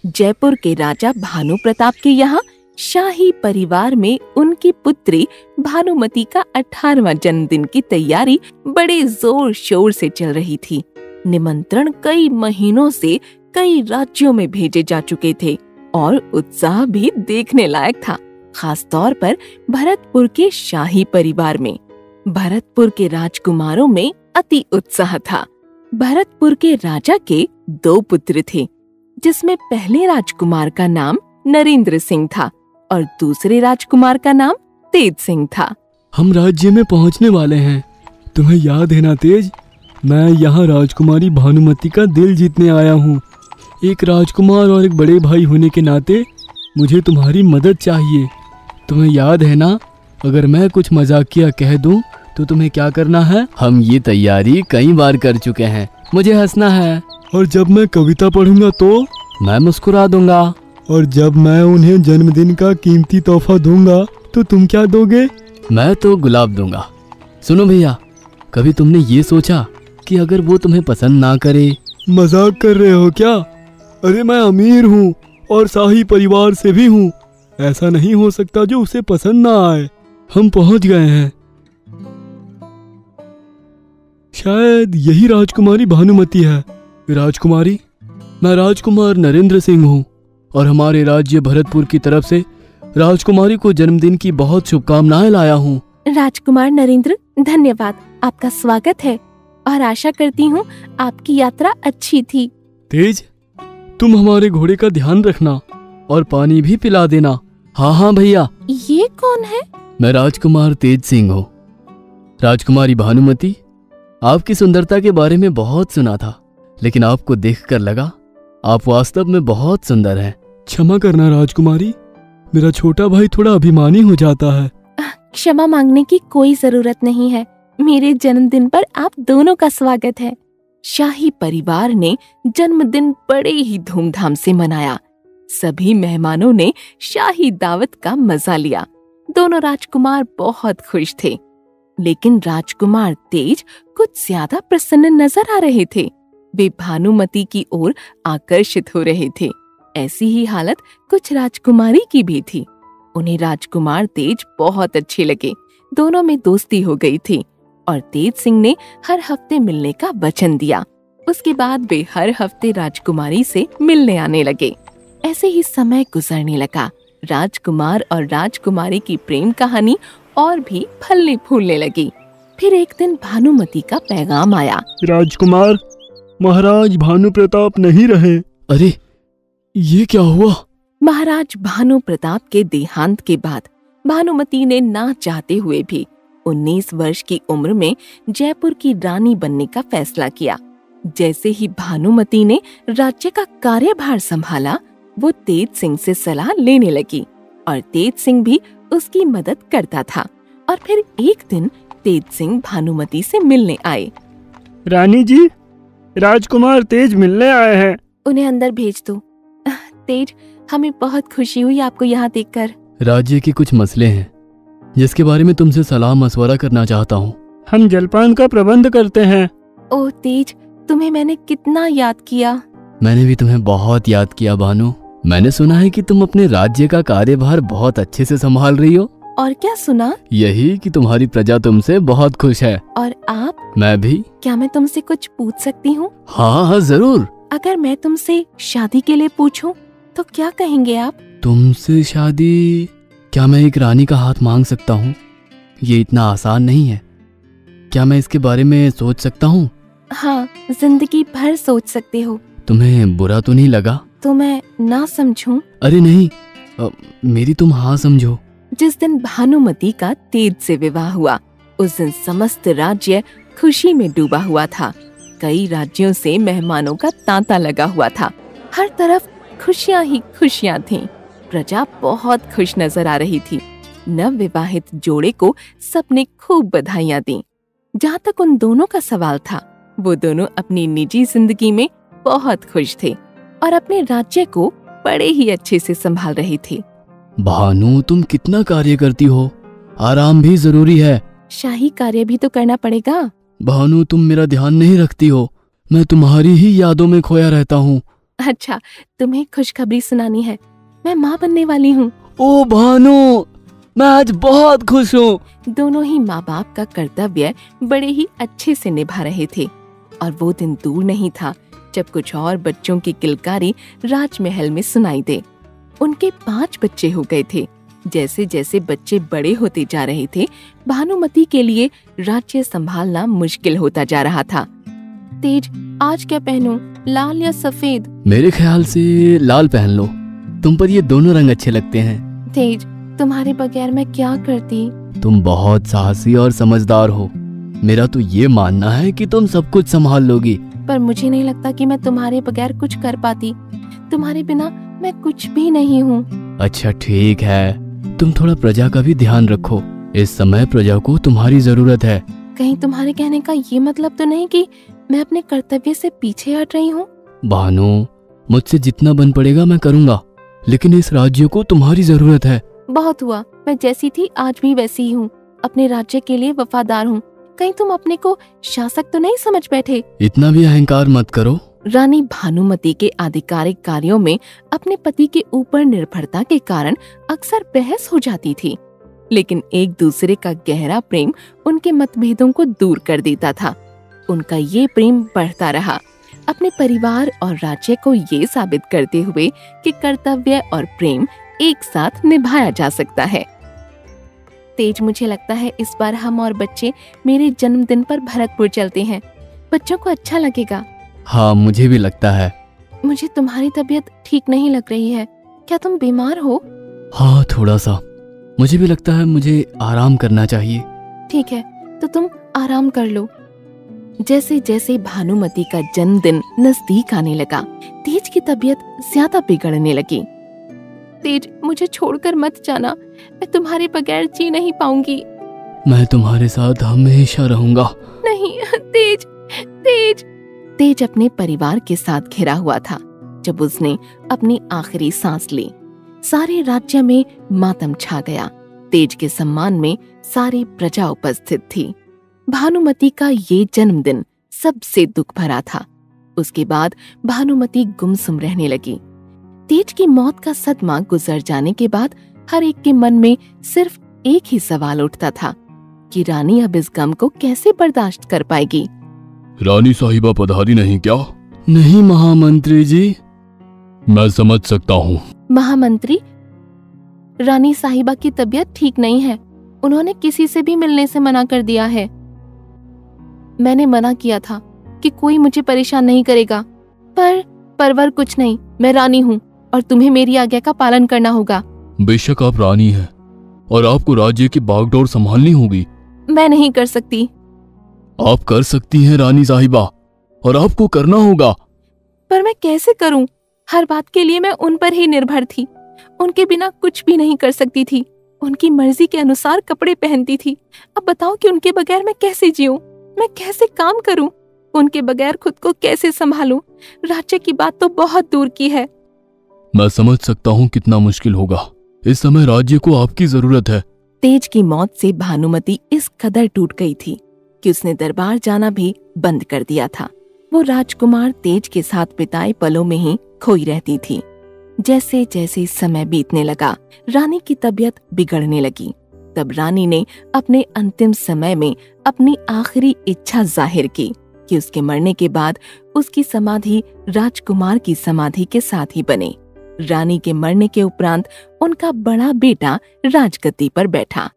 जयपुर के राजा भानु प्रताप के यहाँ शाही परिवार में उनकी पुत्री भानुमति का 18वां जन्मदिन की तैयारी बड़े जोर शोर से चल रही थी। निमंत्रण कई महीनों से कई राज्यों में भेजे जा चुके थे और उत्साह भी देखने लायक था, खास तौर पर भरतपुर के शाही परिवार में। भरतपुर के राजकुमारों में अति उत्साह था। भरतपुर के राजा के 2 पुत्र थे, जिसमें पहले राजकुमार का नाम नरेंद्र सिंह था और दूसरे राजकुमार का नाम तेज सिंह था। हम राज्य में पहुंचने वाले हैं। तुम्हें याद है ना तेज, मैं यहाँ राजकुमारी भानुमति का दिल जीतने आया हूँ। एक राजकुमार और एक बड़े भाई होने के नाते मुझे तुम्हारी मदद चाहिए। तुम्हें याद है ना, अगर मैं कुछ मजाकिया कह दूं तो तुम्हें क्या करना है? हम ये तैयारी कई बार कर चुके हैं, मुझे हंसना है। और जब मैं कविता पढ़ूंगा तो? मैं मुस्कुरा दूंगा। और जब मैं उन्हें जन्मदिन का कीमती तोहफा दूंगा तो तुम क्या दोगे? मैं तो गुलाब दूंगा। सुनो भैया, कभी तुमने ये सोचा कि अगर वो तुम्हें पसंद ना करे? मजाक कर रहे हो क्या? अरे मैं अमीर हूँ और शाही परिवार से भी हूँ। ऐसा नहीं हो सकता जो उसे पसंद ना आए। हम पहुँच गए हैं। शायद यही राजकुमारी भानुमति है। राजकुमारी, मैं राजकुमार नरेंद्र सिंह हूँ और हमारे राज्य भरतपुर की तरफ से राजकुमारी को जन्मदिन की बहुत शुभकामनाएं लाया हूँ। राजकुमार नरेंद्र, धन्यवाद। आपका स्वागत है और आशा करती हूँ आपकी यात्रा अच्छी थी। तेज, तुम हमारे घोड़े का ध्यान रखना और पानी भी पिला देना। हाँ हाँ भैया। ये कौन है? मैं राजकुमार तेज सिंह हूँ। राजकुमारी भानुमति, आपकी सुंदरता के बारे में बहुत सुना था, लेकिन आपको देखकर लगा आप वास्तव में बहुत सुंदर हैं। क्षमा करना राजकुमारी, मेरा छोटा भाई थोड़ा अभिमानी हो जाता है। क्षमा मांगने की कोई जरूरत नहीं है। मेरे जन्मदिन पर आप दोनों का स्वागत है। शाही परिवार ने जन्मदिन बड़े ही धूमधाम से मनाया। सभी मेहमानों ने शाही दावत का मजा लिया। दोनों राजकुमार बहुत खुश थे, लेकिन राजकुमार तेज कुछ ज्यादा प्रसन्न नजर आ रहे थे। वे भानुमति की ओर आकर्षित हो रहे थे। ऐसी ही हालत कुछ राजकुमारी की भी थी। उन्हें राजकुमार तेज बहुत अच्छे लगे। दोनों में दोस्ती हो गई थी और तेज सिंह ने हर हफ्ते मिलने का वचन दिया। उसके बाद वे हर हफ्ते राजकुमारी से मिलने आने लगे। ऐसे ही समय गुजरने लगा। राजकुमार और राजकुमारी की प्रेम कहानी और भी फलने फूलने लगी। फिर एक दिन भानुमति का पैगाम आया। राजकुमार, महाराज भानु प्रताप नहीं रहे। अरे, ये क्या हुआ? महाराज भानु प्रताप के देहांत के बाद भानुमति ने ना चाहते हुए भी 19 वर्ष की उम्र में जयपुर की रानी बनने का फैसला किया। जैसे ही भानुमति ने राज्य का कार्यभार संभाला, वो तेज सिंह से सलाह लेने लगी और तेज सिंह भी उसकी मदद करता था। और फिर एक दिन तेज सिंह भानुमति से मिलने आए। रानी जी, राजकुमार तेज मिलने आए हैं। उन्हें अंदर भेज दो। तेज, हमें बहुत खुशी हुई आपको यहाँ देखकर। राज्य के कुछ मसले हैं जिसके बारे में तुमसे सलाह मशवरा करना चाहता हूँ। हम जलपान का प्रबंध करते हैं। ओह तेज, तुम्हें मैंने कितना याद किया। मैंने भी तुम्हें बहुत याद किया भानु। मैंने सुना है कि तुम अपने राज्य का कार्यभार बहुत अच्छे से संभाल रही हो। और क्या सुना? यही कि तुम्हारी प्रजा तुमसे बहुत खुश है। और आप? मैं भी। क्या मैं तुमसे कुछ पूछ सकती हूँ? हाँ हाँ जरूर। अगर मैं तुमसे शादी के लिए पूछूं तो क्या कहेंगे आप? तुमसे शादी? क्या मैं एक रानी का हाथ मांग सकता हूँ? ये इतना आसान नहीं है। क्या मैं इसके बारे में सोच सकता हूँ? हाँ, जिंदगी भर सोच सकते हो। तुम्हें बुरा तो नहीं लगा? तो मैं ना समझूं? अरे नहीं, मेरी तुम हाँ समझो। जिस दिन भानुमति का तेज से विवाह हुआ, उस दिन समस्त राज्य खुशी में डूबा हुआ था। कई राज्यों से मेहमानों का तांता लगा हुआ था। हर तरफ खुशियां ही खुशियां थीं। प्रजा बहुत खुश नजर आ रही थी। नव विवाहित जोड़े को सबने खूब बधाइयां दी। जहाँ तक उन दोनों का सवाल था, वो दोनों अपनी निजी जिंदगी में बहुत खुश थे और अपने राज्य को बड़े ही अच्छे से संभाल रही थी। भानु, तुम कितना कार्य करती हो, आराम भी जरूरी है। शाही कार्य भी तो करना पड़ेगा। भानु, तुम मेरा ध्यान नहीं रखती हो। मैं तुम्हारी ही यादों में खोया रहता हूँ। अच्छा, तुम्हें खुशखबरी सुनानी है। मैं माँ बनने वाली हूँ। ओ भानु, मैं आज बहुत खुश हूँ। दोनों ही माँ बाप का कर्तव्य बड़े ही अच्छे से निभा रहे थे और वो दिन दूर नहीं था जब कुछ और बच्चों की किलकारी राजमहल में सुनाई दे। उनके 5 बच्चे हो गए थे। जैसे जैसे बच्चे बड़े होते जा रहे थे, भानुमति के लिए राज्य संभालना मुश्किल होता जा रहा था। तेज, आज क्या पहनूं, लाल या सफेद? मेरे ख्याल से लाल पहन लो, तुम पर ये दोनों रंग अच्छे लगते हैं। तेज, तुम्हारे बगैर मैं क्या करती? तुम बहुत साहसी और समझदार हो। मेरा तो ये मानना है कि तुम सब कुछ संभाल लोगी। पर मुझे नहीं लगता कि मैं तुम्हारे बगैर कुछ कर पाती। तुम्हारे बिना मैं कुछ भी नहीं हूँ। अच्छा ठीक है, तुम थोड़ा प्रजा का भी ध्यान रखो। इस समय प्रजा को तुम्हारी जरूरत है। कहीं तुम्हारे कहने का ये मतलब तो नहीं कि मैं अपने कर्तव्य से पीछे हट रही हूँ? भानु, मुझसे जितना बन पड़ेगा मैं करूँगा, लेकिन इस राज्य को तुम्हारी जरूरत है। बहुत हुआ, मैं जैसी थी आज भी वैसी ही हूँ। अपने राज्य के लिए वफादार हूँ। कहीं तुम अपने को शासक तो नहीं समझ बैठे? इतना भी अहंकार मत करो। रानी भानुमति के आधिकारिक कार्यों में अपने पति के ऊपर निर्भरता के कारण अक्सर बहस हो जाती थी, लेकिन एक दूसरे का गहरा प्रेम उनके मतभेदों को दूर कर देता था। उनका ये प्रेम बढ़ता रहा, अपने परिवार और राज्य को ये साबित करते हुए कि कर्तव्य और प्रेम एक साथ निभाया जा सकता है। तेज, मुझे लगता है इस बार हम और बच्चे मेरे जन्मदिन पर भरतपुर चलते हैं। बच्चों को अच्छा लगेगा। हाँ, मुझे भी लगता है। मुझे तुम्हारी तबीयत ठीक नहीं लग रही है। क्या तुम बीमार हो? हाँ, थोड़ा सा। मुझे भी लगता है मुझे आराम करना चाहिए। ठीक है, तो तुम आराम कर लो। जैसे जैसे भानुमति का जन्मदिन नजदीक आने लगा, तेज की तबीयत ज्यादा बिगड़ने लगी। तेज, मुझे छोड़कर मत जाना। मैं तुम्हारे बगैर जी नहीं पाऊंगी। मैं तुम्हारे साथ हमेशा रहूंगा। नहीं तेज, तेज। तेज अपने परिवार के साथ घिरा हुआ था जब उसने अपनी आखिरी सांस ली। सारे राज्य में मातम छा गया। तेज के सम्मान में सारी प्रजा उपस्थित थी। भानुमति का ये जन्मदिन सबसे दुख भरा था। उसके बाद भानुमति गुमसुम रहने लगी। तेज की मौत का सदमा गुजर जाने के बाद हर एक के मन में सिर्फ एक ही सवाल उठता था कि रानी अब इस गम को कैसे बर्दाश्त कर पाएगी। रानी साहिबा पधारी नहीं क्या? नहीं महामंत्री जी। मैं समझ सकता हूँ। महामंत्री, रानी साहिबा की तबीयत ठीक नहीं है। उन्होंने किसी से भी मिलने से मना कर दिया है। मैंने मना किया था कि कोई मुझे परेशान नहीं करेगा, पर परवर कुछ नहीं। मैं रानी हूँ और तुम्हें मेरी आज्ञा का पालन करना होगा। बेशक आप रानी हैं और आपको राज्य की बागडोर संभालनी होगी। मैं नहीं कर सकती। आप कर सकती हैं रानी साहिबा, और आपको करना होगा। पर मैं कैसे करूं? हर बात के लिए मैं उन पर ही निर्भर थी। उनके बिना कुछ भी नहीं कर सकती थी। उनकी मर्जी के अनुसार कपड़े पहनती थी। अब बताओ कि उनके बगैर मैं कैसे जीऊं? मैं कैसे काम करूं? उनके बगैर खुद को कैसे संभालूं? राज्य की बात तो बहुत दूर की है। मैं समझ सकता हूँ कितना मुश्किल होगा। इस समय राज्य को आपकी जरूरत है। तेज की मौत से भानुमति इस कदर टूट गई थी कि उसने दरबार जाना भी बंद कर दिया था। वो राजकुमार तेज के साथ बिताए पलों में ही खोई रहती थी। जैसे जैसे समय बीतने लगा, रानी की तबीयत बिगड़ने लगी। तब रानी ने अपने अंतिम समय में अपनी आखिरी इच्छा जाहिर की कि उसके मरने के बाद उसकी समाधि राजकुमार की समाधि के साथ ही बने। रानी के मरने के उपरांत उनका बड़ा बेटा राजगद्दी पर बैठा।